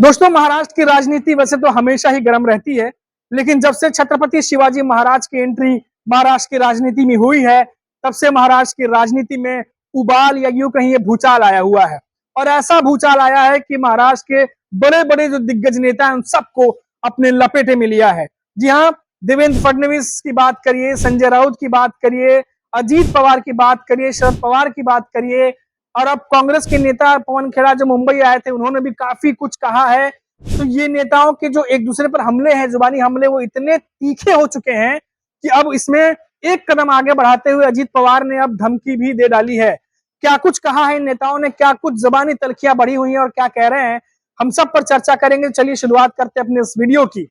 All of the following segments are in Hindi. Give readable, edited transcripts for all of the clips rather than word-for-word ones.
दोस्तों, महाराष्ट्र की राजनीति वैसे तो हमेशा ही गर्म रहती है, लेकिन जब से छत्रपति शिवाजी महाराज की एंट्री महाराष्ट्र की राजनीति में हुई है, तब से महाराष्ट्र की राजनीति में उबाल या यूं कहीं ये भूचाल आया हुआ है। और ऐसा भूचाल आया है कि महाराष्ट्र के बड़े-बड़े जो दिग्गज नेता हैं, उन सबको अपने लपेटे में लिया है। जी हाँ, देवेंद्र फडणवीस की बात करिए, संजय राउत की बात करिए, अजीत पवार की बात करिए, शरद पवार की बात करिए, और अब कांग्रेस के नेता पवन खेड़ा जो मुंबई आए थे, उन्होंने भी काफी कुछ कहा है। तो ये नेताओं के जो एक दूसरे पर हमले हैं, जुबानी हमले, वो इतने तीखे हो चुके हैं कि अब इसमें एक कदम आगे बढ़ाते हुए अजीत पवार ने अब धमकी भी दे डाली है। क्या कुछ कहा है इन नेताओं ने, क्या कुछ जुबानी तलखियां बढ़ी हुई हैं और क्या कह रहे हैं, हम सब पर चर्चा करेंगे। चलिए शुरुआत करते हैं अपने इस वीडियो की।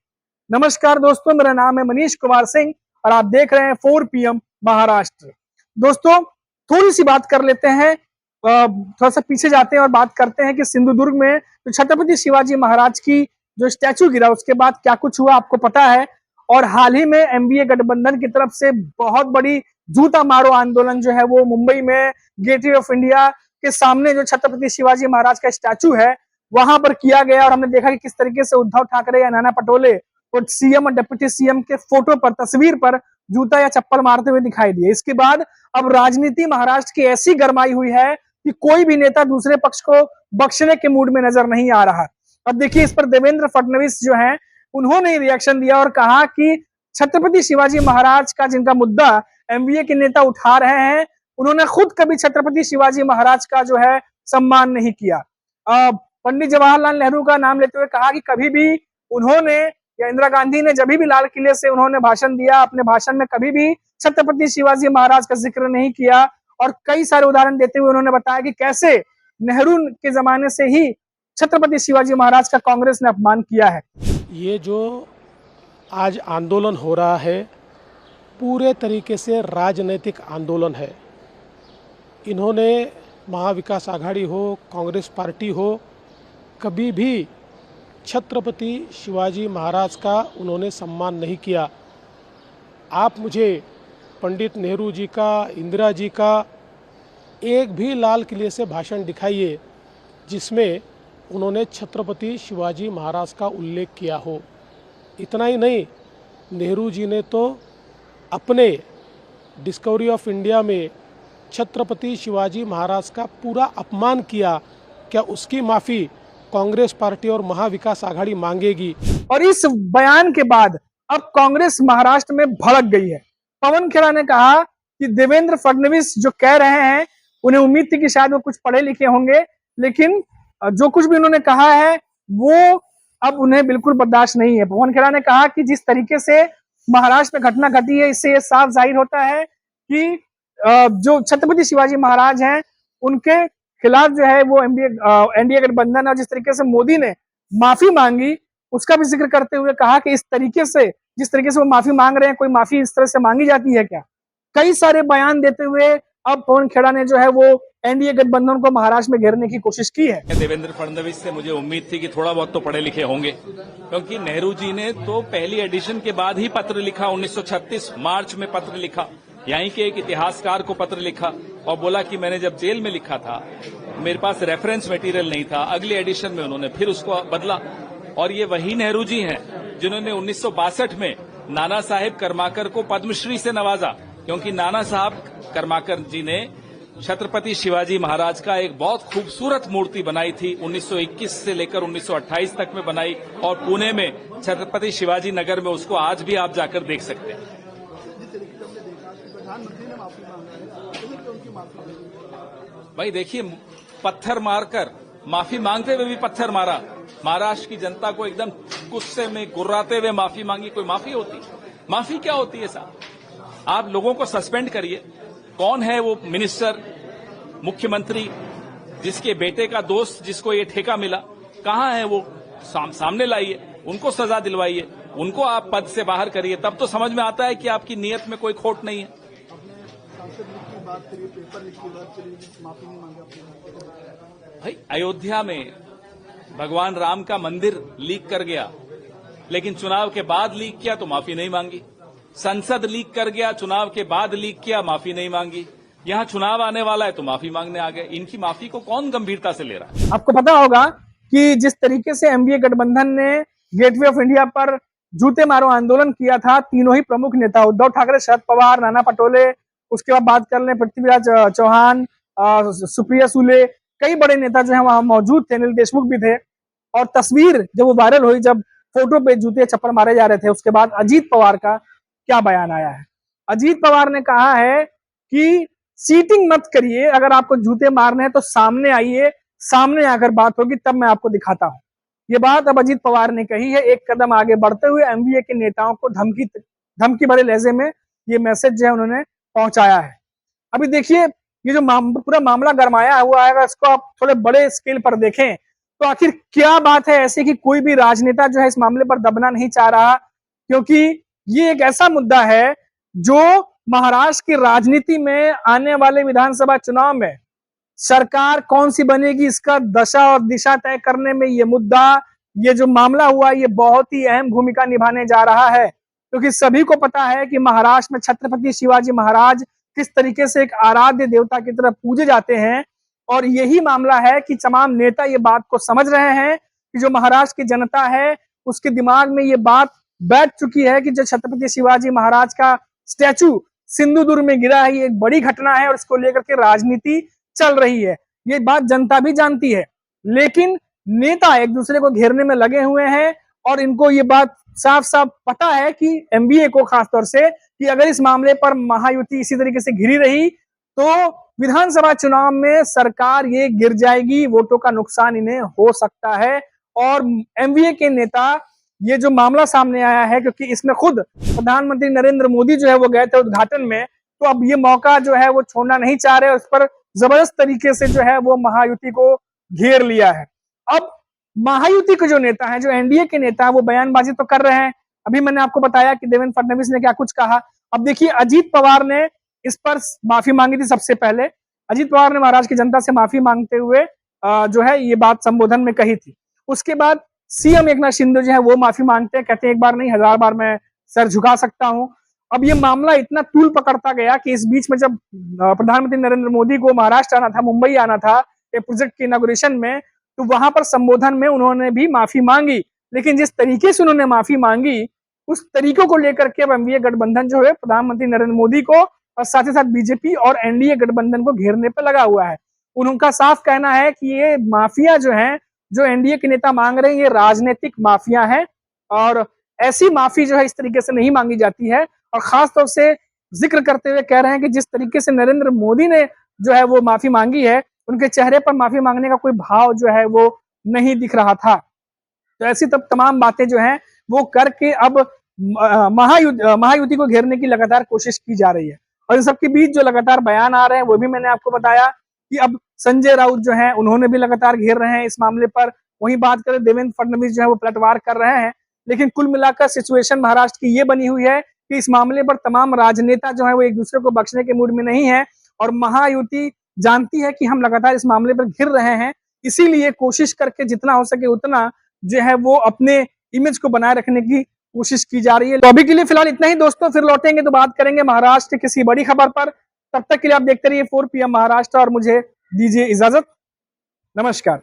नमस्कार दोस्तों, मेरा नाम है मनीष कुमार सिंह और आप देख रहे हैं 4 PM महाराष्ट्र। दोस्तों, थोड़ी सी बात कर लेते हैं, थोड़ा सा पीछे जाते हैं और बात करते हैं कि सिंधुदुर्ग में तो छत्रपति शिवाजी महाराज की जो स्टैचू गिरा, उसके बाद क्या कुछ हुआ आपको पता है। और हाल ही में एनडीए गठबंधन की तरफ से बहुत बड़ी जूता मारो आंदोलन जो है वो मुंबई में गेटवे ऑफ इंडिया के सामने जो छत्रपति शिवाजी महाराज का स्टैचू है वहां पर किया गया। और हमने देखा कि किस तरीके से उद्धव ठाकरे या नाना पटोले और सीएम और डिप्टी सीएम के फोटो पर, तस्वीर पर जूता या चप्पल मारते हुए दिखाई दिए। इसके बाद अब राजनीति महाराष्ट्र की ऐसी गरमाई हुई है कि कोई भी नेता दूसरे पक्ष को बख्शने के मूड में नजर नहीं आ रहा। अब देखिए, इस पर देवेंद्र फडणवीस जो हैं, उन्होंने रिएक्शन दिया और कहा कि छत्रपति शिवाजी महाराज का जिनका मुद्दा एमवीए के नेता उठा रहे हैं, उन्होंने खुद कभी छत्रपति शिवाजी महाराज का जो है सम्मान नहीं किया। पंडित जवाहरलाल नेहरू का नाम लेते हुए कहा कि कभी भी उन्होंने या इंदिरा गांधी ने जब भी लाल किले से उन्होंने भाषण दिया, अपने भाषण में कभी भी छत्रपति शिवाजी महाराज का जिक्र नहीं किया। और कई सारे उदाहरण देते हुए उन्होंने बताया कि कैसे नेहरू के जमाने से ही छत्रपति शिवाजी महाराज का कांग्रेस ने अपमान किया है। ये जो आज आंदोलन हो रहा है, पूरे तरीके से राजनीतिक आंदोलन है। इन्होंने महाविकास आघाड़ी हो, कांग्रेस पार्टी हो, कभी भी छत्रपति शिवाजी महाराज का उन्होंने सम्मान नहीं किया। आप मुझे पंडित नेहरू जी का, इंदिरा जी का एक भी लाल किले से भाषण दिखाइए जिसमें उन्होंने छत्रपति शिवाजी महाराज का उल्लेख किया हो। इतना ही नहीं, नेहरू जी ने तो अपने डिस्कवरी ऑफ इंडिया में छत्रपति शिवाजी महाराज का पूरा अपमान किया। क्या उसकी माफ़ी कांग्रेस पार्टी और महाविकास आघाड़ी मांगेगी? और इस बयान के बाद अब कांग्रेस महाराष्ट्र में भड़क गई है। पवन खेड़ा ने कहा कि देवेंद्र फडणवीस जो कह रहे हैं, उन्हें उम्मीद थी कि शायद वो कुछ पढ़े लिखे होंगे, लेकिन जो कुछ भी उन्होंने कहा है वो अब उन्हें बिल्कुल बर्दाश्त नहीं है। पवन खेड़ा ने कहा कि जिस तरीके से महाराष्ट्र में घटना घटी है, इससे ये साफ जाहिर होता है कि जो छत्रपति शिवाजी महाराज हैं, उनके खिलाफ जो है वो एनडीए गठबंधन, और जिस तरीके से मोदी ने माफी मांगी उसका भी जिक्र करते हुए कहा कि इस तरीके से, जिस तरीके से वो माफी मांग रहे हैं, कोई माफी इस तरह से मांगी जाती है क्या। कई सारे बयान देते हुए अब पवन खेड़ा ने जो है वो एनडीए गठबंधन को महाराष्ट्र में घेरने की कोशिश की है। देवेंद्र फडणवीस से मुझे उम्मीद थी कि थोड़ा बहुत तो पढ़े लिखे होंगे, क्योंकि नेहरू जी ने तो पहली एडिशन के बाद ही पत्र लिखा। 1936 मार्च में पत्र लिखा, यहीं के एक इतिहासकार को पत्र लिखा और बोला कि मैंने जब जेल में लिखा था, मेरे पास रेफरेंस मटेरियल नहीं था। अगले एडिशन में उन्होंने फिर उसको बदला। और ये वही नेहरू जी हैं जिन्होंने 1962 में नाना साहेब कर्माकर को पद्मश्री से नवाजा, क्योंकि नाना साहब कर्माकर जी ने छत्रपति शिवाजी महाराज का एक बहुत खूबसूरत मूर्ति बनाई थी। 1921 से लेकर 1928 तक में बनाई, और पुणे में छत्रपति शिवाजी नगर में उसको आज भी आप जाकर देख सकते हैं। भाई देखिए, पत्थर मारकर, माफी मांगते हुए भी पत्थर मारा, महाराष्ट्र की जनता को एकदम गुस्से में गुर्राते हुए माफी मांगी। कोई माफी होती? माफी क्या होती है साहब? आप लोगों को सस्पेंड करिए। कौन है वो मिनिस्टर, मुख्यमंत्री जिसके बेटे का दोस्त जिसको ये ठेका मिला, कहां है वो? सामने लाइए, उनको सजा दिलवाइए, उनको आप पद से बाहर करिए, तब तो समझ में आता है कि आपकी नीयत में कोई खोट नहीं है। भाई, अयोध्या में भगवान राम का मंदिर लीक कर गया, लेकिन चुनाव के बाद लीक किया तो माफी नहीं मांगी। संसद लीक कर गया, चुनाव के बाद लीक किया, माफी नहीं मांगी। यहां चुनाव आने वाला है तो माफी मांगने आ गए। इनकी माफी को कौन गंभीरता से ले रहा है? आपको पता होगा कि जिस तरीके से एनडीए गठबंधन ने गेटवे ऑफ इंडिया पर जूते मारो आंदोलन किया था, तीनों ही प्रमुख नेता उद्धव ठाकरे, शरद पवार, नाना पटोले, उसके बाद बात कर लें पृथ्वीराज चौहान, सुप्रिया सुले, कई बड़े नेता जो है वहां मौजूद थे, अनिल देशमुख भी थे। और तस्वीर जब वो वायरल हुई, जब फोटो पे जूते चप्पल मारे जा रहे थे, उसके बाद अजीत पवार का क्या बयान आया है। अजीत पवार ने कहा है कि चीटिंग मत करिए, अगर आपको जूते मारने हैं तो सामने आइए, सामने आकर बात होगी, तब मैं आपको दिखाता हूं। ये बात अब अजीत पवार ने कही है, एक कदम आगे बढ़ते हुए एनडीए के नेताओं को धमकी भरे लहजे में ये मैसेज जो है उन्होंने पहुंचाया है। अभी देखिए, ये जो पूरा मामला गरमाया हुआ है, अगर इसको आप थोड़े बड़े स्केल पर देखें तो आखिर क्या बात है ऐसी कि कोई भी राजनेता जो है इस मामले पर दबना नहीं चाह रहा, क्योंकि ये एक ऐसा मुद्दा है जो महाराष्ट्र की राजनीति में आने वाले विधानसभा चुनाव में सरकार कौन सी बनेगी, इसका दशा और दिशा तय करने में ये मुद्दा, ये जो मामला हुआ, ये बहुत ही अहम भूमिका निभाने जा रहा है। क्योंकि सभी को पता है कि महाराष्ट्र में छत्रपति शिवाजी महाराज किस तरीके से एक आराध्य देवता की तरह पूजे जाते हैं, और यही मामला है कि तमाम नेता ये बात को समझ रहे हैं कि जो महाराष्ट्र की जनता है उसके दिमाग में ये बात बैठ चुकी है कि जो छत्रपति शिवाजी महाराज का स्टैचू सिंधुदुर्ग में गिरा है, ये एक बड़ी घटना है और इसको लेकर के राजनीति चल रही है। ये बात जनता भी जानती है, लेकिन नेता एक दूसरे को घेरने में लगे हुए हैं और इनको ये बात साफ साफ पता है कि एनडीए को खासतौर से कि अगर इस मामले पर महायुति इसी तरीके से घिरी रही तो विधानसभा चुनाव में सरकार ये गिर जाएगी, वोटों का नुकसान इन्हें हो सकता है। और एनडीए के नेता, ये जो मामला सामने आया है, क्योंकि इसमें खुद प्रधानमंत्री नरेंद्र मोदी जो है वो गए थे उद्घाटन में, तो अब ये मौका जो है वो छोड़ना नहीं चाह रहे और इस पर जबरदस्त तरीके से जो है वो महायुति को घेर लिया है। अब महायुति के जो नेता हैं, जो एनडीए के नेता हैं, वो बयानबाजी तो कर रहे हैं। अभी मैंने आपको बताया कि देवेंद्र फडणवीस ने क्या कुछ कहा। अब देखिए, अजीत पवार ने इस पर माफी मांगी थी। सबसे पहले अजीत पवार ने महाराष्ट्र की जनता से माफी मांगते हुए जो है ये बात संबोधन में कही थी। उसके बाद सीएम एकनाथ शिंदे जो है वो माफी मांगते हैं, कहते हैं एक बार नहीं 1000 बार मैं सर झुका सकता हूं। अब ये मामला इतना तूल पकड़ता गया कि इस बीच में जब प्रधानमंत्री नरेंद्र मोदी को महाराष्ट्र आना था, मुंबई आना था एक प्रोजेक्ट के इनॉग्रेशन में, तो वहां पर संबोधन में उन्होंने भी माफी मांगी। लेकिन जिस तरीके से उन्होंने माफी मांगी, उस तरीकों को लेकर के अब एनडीए गठबंधन जो है प्रधानमंत्री नरेंद्र मोदी को और साथ ही साथ बीजेपी और एनडीए गठबंधन को घेरने पर लगा हुआ है। उनका साफ कहना है कि ये माफिया जो है, जो एनडीए के नेता मांग रहे हैं, ये राजनीतिक माफिया है और ऐसी माफी जो है इस तरीके से नहीं मांगी जाती है। और खासतौर से जिक्र करते हुए कह रहे हैं कि जिस तरीके से नरेंद्र मोदी ने जो है वो माफी मांगी है, उनके चेहरे पर माफी मांगने का कोई भाव जो है वो नहीं दिख रहा था। तो ऐसी तब तमाम बातें जो हैं वो करके अब महायुति को घेरने की लगातार कोशिश की जा रही है। और इन सबके बीच जो लगातार बयान आ रहे हैं वो भी मैंने आपको बताया कि अब संजय राउत जो है उन्होंने भी लगातार घेर रहे हैं इस मामले पर। वहीं बात करें देवेंद्र फडणवीस जो है वो पलटवार कर रहे हैं। लेकिन कुल मिलाकर सिचुएशन महाराष्ट्र की ये बनी हुई है कि इस मामले पर तमाम राजनेता जो है वो एक दूसरे को बख्शने के मूड में नहीं है और महायुति जानती है कि हम लगातार इस मामले पर घिर रहे हैं, इसीलिए कोशिश करके जितना हो सके उतना जो है वो अपने इमेज को बनाए रखने की कोशिश की जा रही है। तो अभी के लिए फिलहाल इतना ही दोस्तों, फिर लौटेंगे तो बात करेंगे महाराष्ट्र की किसी बड़ी खबर पर। तब तक के लिए आप देखते रहिए 4 PM महाराष्ट्र और मुझे दीजिए इजाजत। नमस्कार।